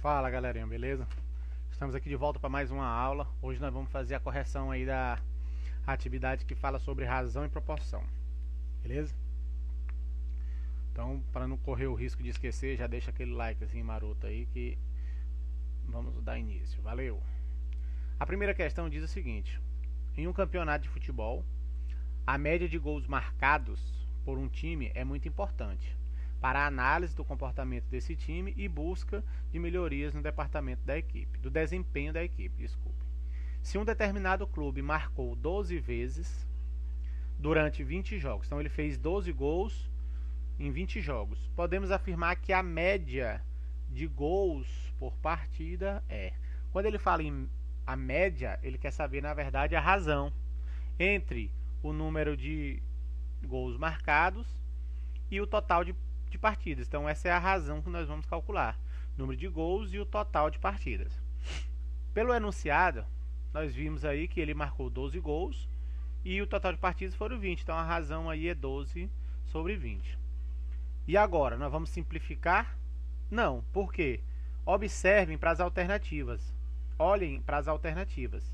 Fala galerinha, beleza? Estamos aqui de volta para mais uma aula. Hoje nós vamos fazer a correção aí da atividade que fala sobre razão e proporção, beleza? Então, para não correr o risco de esquecer, já deixa aquele like assim maroto aí que vamos dar início. Valeu! A primeira questão diz o seguinte: em um campeonato de futebol, a média de gols marcados por um time é muito importante para a análise do comportamento desse time e busca de melhorias no desempenho da equipe, desculpe. Se um determinado clube marcou 12 vezes durante 20 jogos, então ele fez 12 gols em 20 jogos, podemos afirmar que a média de gols por partida é. Quando ele fala em a média, ele quer saber, na verdade, a razão entre o número de gols marcados e o total de partidas. Então essa é a razão que nós vamos calcular: número de gols e o total de partidas. Pelo enunciado, nós vimos aí que ele marcou 12 gols e o total de partidas foram 20. Então a razão aí é 12 sobre 20. E agora, nós vamos simplificar? Não, por quê? Observem para as alternativas. Olhem para as alternativas.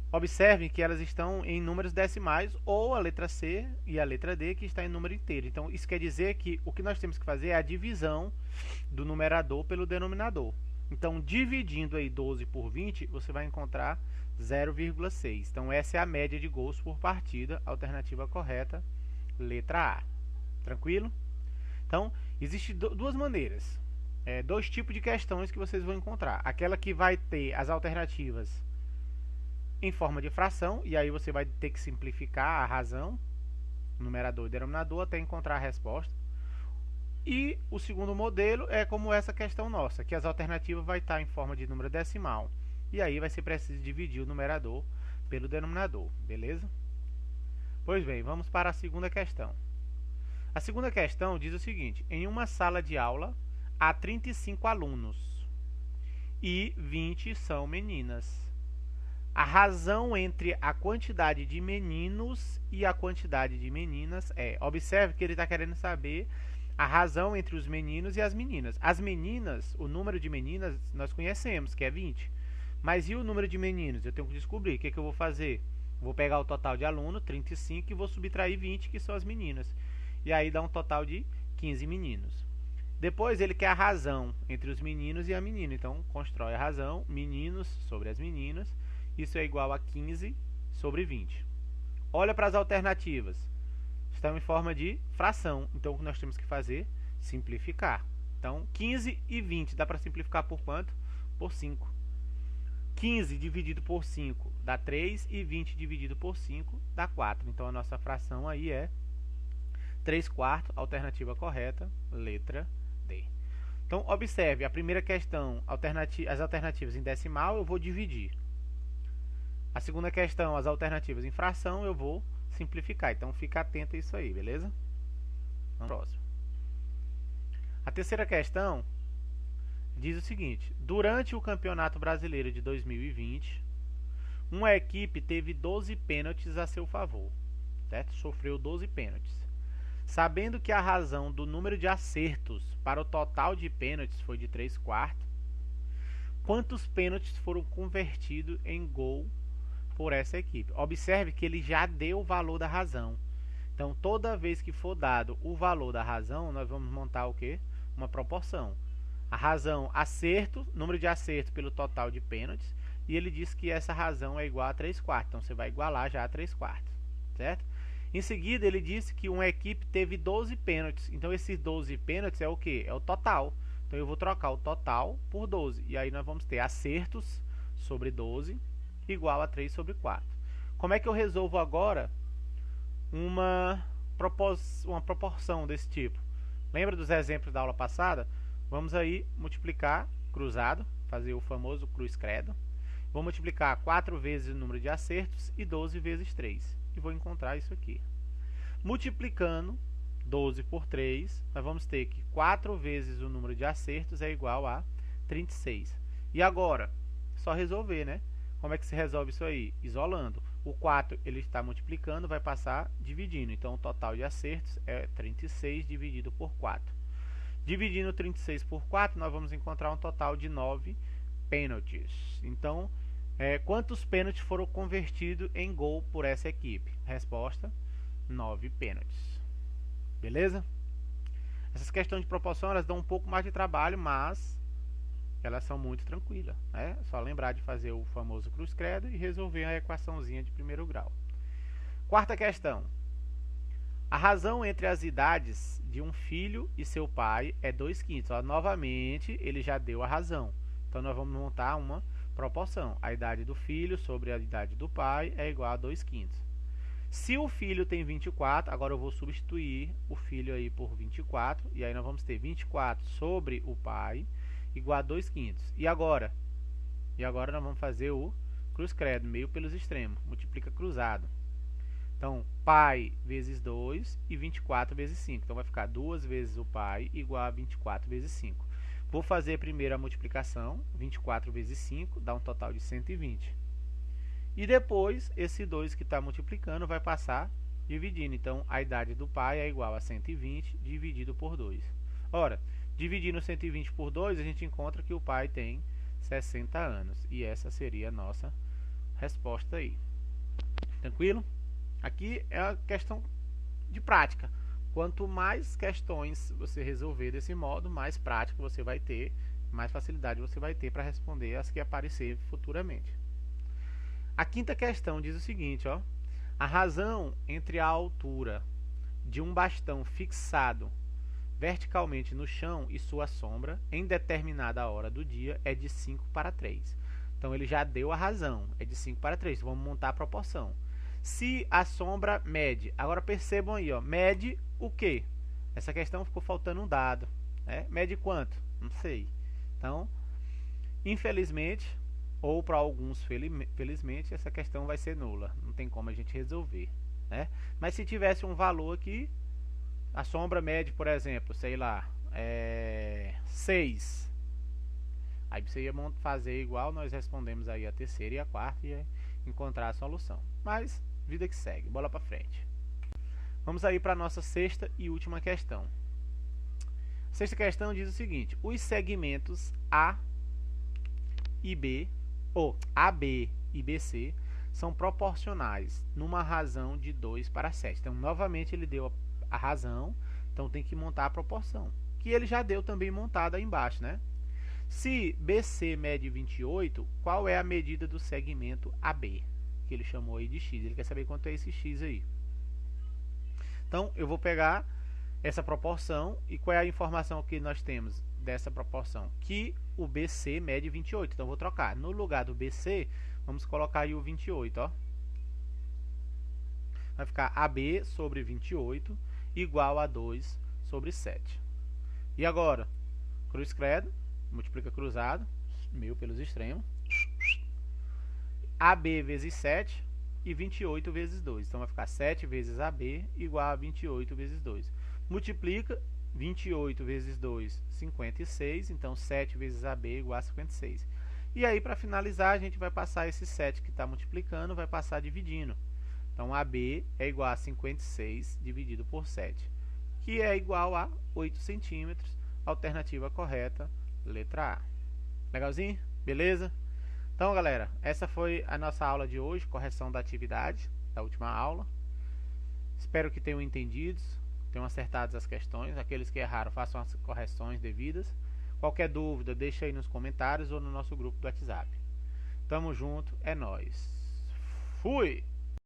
Observem que elas estão em números decimais, ou a letra C e a letra D que está em número inteiro. Então isso quer dizer que o que nós temos que fazer é a divisão do numerador pelo denominador. Então dividindo aí 12 por 20, você vai encontrar 0,6. Então essa é a média de gols por partida, alternativa correta, letra A. Tranquilo? Então existem duas maneiras, dois tipos de questões que vocês vão encontrar. Aquela que vai ter as alternativas em forma de fração, e aí você vai ter que simplificar a razão, numerador e denominador, até encontrar a resposta. E o segundo modelo é como essa questão nossa, que as alternativas vai estar em forma de número decimal, e aí vai ser preciso dividir o numerador pelo denominador, beleza? Pois bem, vamos para a segunda questão. A segunda questão diz o seguinte: em uma sala de aula há 35 alunos e 20 são meninas. A razão entre a quantidade de meninos e a quantidade de meninas é. Observe que ele está querendo saber a razão entre os meninos e as meninas. As meninas, o número de meninas nós conhecemos, que é 20. Mas e o número de meninos? Eu tenho que descobrir. O que eu vou fazer? Vou pegar o total de aluno, 35, e vou subtrair 20, que são as meninas. E aí dá um total de 15 meninos. Depois ele quer a razão entre os meninos e a menina. Então constrói a razão, meninos sobre as meninas. Isso é igual a 15 sobre 20. Olha para as alternativas. Estão em forma de fração. Então, o que nós temos que fazer? Simplificar. Então, 15 e 20. Dá para simplificar por quanto? Por 5. 15 dividido por 5 dá 3. E 20 dividido por 5 dá 4. Então, a nossa fração aí é 3/4. Alternativa correta, letra D. Então, observe. A primeira questão, as alternativas em decimal, eu vou dividir. A segunda questão, as alternativas em fração, eu vou simplificar. Então, fica atento a isso aí, beleza? Vamos ao próximo. A terceira questão diz o seguinte: durante o Campeonato Brasileiro de 2020, uma equipe teve 12 pênaltis a seu favor, certo? Sofreu 12 pênaltis. Sabendo que a razão do número de acertos para o total de pênaltis foi de 3/4, quantos pênaltis foram convertidos em gol por essa equipe? Observe que ele já deu o valor da razão. Então, toda vez que for dado o valor da razão, nós vamos montar o quê? Uma proporção. A razão acerto, número de acertos pelo total de pênaltis, e ele diz que essa razão é igual a 3/4. Então, você vai igualar já a 3/4, certo? Em seguida, ele disse que uma equipe teve 12 pênaltis. Então, esses 12 pênaltis é o quê? É o total. Então, eu vou trocar o total por 12. E aí, nós vamos ter acertos sobre 12 igual a 3 sobre 4. Como é que eu resolvo agora uma proporção desse tipo? Lembra dos exemplos da aula passada? Vamos aí multiplicar cruzado, fazer o famoso cruz credo. Vou multiplicar 4 vezes o número de acertos e 12 vezes 3. E vou encontrar isso aqui. Multiplicando 12 por 3, nós vamos ter que 4 vezes o número de acertos é igual a 36. E agora? Só resolver, né? Como é que se resolve isso aí? Isolando. O 4 ele está multiplicando, vai passar dividindo. Então, o total de acertos é 36 dividido por 4. Dividindo 36 por 4, nós vamos encontrar um total de 9 pênaltis. Então, quantos pênaltis foram convertidos em gol por essa equipe? Resposta: 9 pênaltis. Beleza? Essas questões de proporção, elas dão um pouco mais de trabalho, mas elas são muito tranquilas. É só lembrar de fazer o famoso cruz-credo e resolver a equaçãozinha de primeiro grau. Quarta questão. A razão entre as idades de um filho e seu pai é 2/5. Ó, novamente, ele já deu a razão. Então, nós vamos montar uma proporção. A idade do filho sobre a idade do pai é igual a 2/5. Se o filho tem 24, agora eu vou substituir o filho aí por 24. E aí nós vamos ter 24 sobre o pai igual a 2/5. E agora? E agora nós vamos fazer o cruz-credo, meio pelos extremos. Multiplica cruzado. Então, pai vezes 2 e 24 vezes 5. Então, vai ficar 2 vezes o pai igual a 24 vezes 5. Vou fazer primeiro a multiplicação. 24 vezes 5 dá um total de 120. E depois, esse 2 que está multiplicando vai passar dividindo. Então, a idade do pai é igual a 120 dividido por 2. Ora, dividindo 120 por 2, a gente encontra que o pai tem 60 anos. E essa seria a nossa resposta aí. Tranquilo? Aqui é a questão de prática. Quanto mais questões você resolver desse modo, mais prática você vai ter, mais facilidade você vai ter para responder as que aparecer futuramente. A quinta questão diz o seguinte, ó: a razão entre a altura de um bastão fixado verticalmente no chão e sua sombra em determinada hora do dia é de 5/3. Então ele já deu a razão, é de 5/3. Vamos montar a proporção. Se a sombra mede, agora percebam aí, ó, mede o quê? Essa questão ficou faltando um dado, né? Mede quanto? Não sei. Então, infelizmente, ou para alguns felizmente, essa questão vai ser nula. Não tem como a gente resolver, né? Mas se tivesse um valor aqui, a sombra mede, por exemplo, sei lá, 6. Aí você ia fazer igual, nós respondemos aí a terceira e a quarta e ia encontrar a solução. Mas, vida que segue, bola para frente. Vamos aí para a nossa sexta e última questão. A sexta questão diz o seguinte: os segmentos A e B, ou AB e BC, são proporcionais numa razão de 2/7. Então, novamente, ele deu a razão, então tem que montar a proporção, que ele já deu também montada aí embaixo, né? Se BC mede 28, qual é a medida do segmento AB? Que ele chamou aí de x. Ele quer saber quanto é esse x aí. Então, eu vou pegar essa proporção e qual é a informação que nós temos dessa proporção? Que o BC mede 28. Então, eu vou trocar. No lugar do BC, vamos colocar aí o 28, ó. Vai ficar AB sobre 28 igual a 2 sobre 7. E agora? Cruz credo, multiplica cruzado, meio pelos extremos. AB vezes 7 e 28 vezes 2. Então, vai ficar 7 vezes AB igual a 28 vezes 2. Multiplica 28 vezes 2, 56. Então, 7 vezes AB igual a 56. E aí, para finalizar, a gente vai passar esse 7 que está multiplicando, vai passar dividindo. Então, AB é igual a 56 dividido por 7, que é igual a 8 centímetros. Alternativa correta, letra A. Legalzinho? Beleza? Então, galera, essa foi a nossa aula de hoje, correção da atividade, da última aula. Espero que tenham entendido, tenham acertado as questões. Aqueles que erraram, façam as correções devidas. Qualquer dúvida, deixa aí nos comentários ou no nosso grupo do WhatsApp. Tamo junto, é nóis. Fui!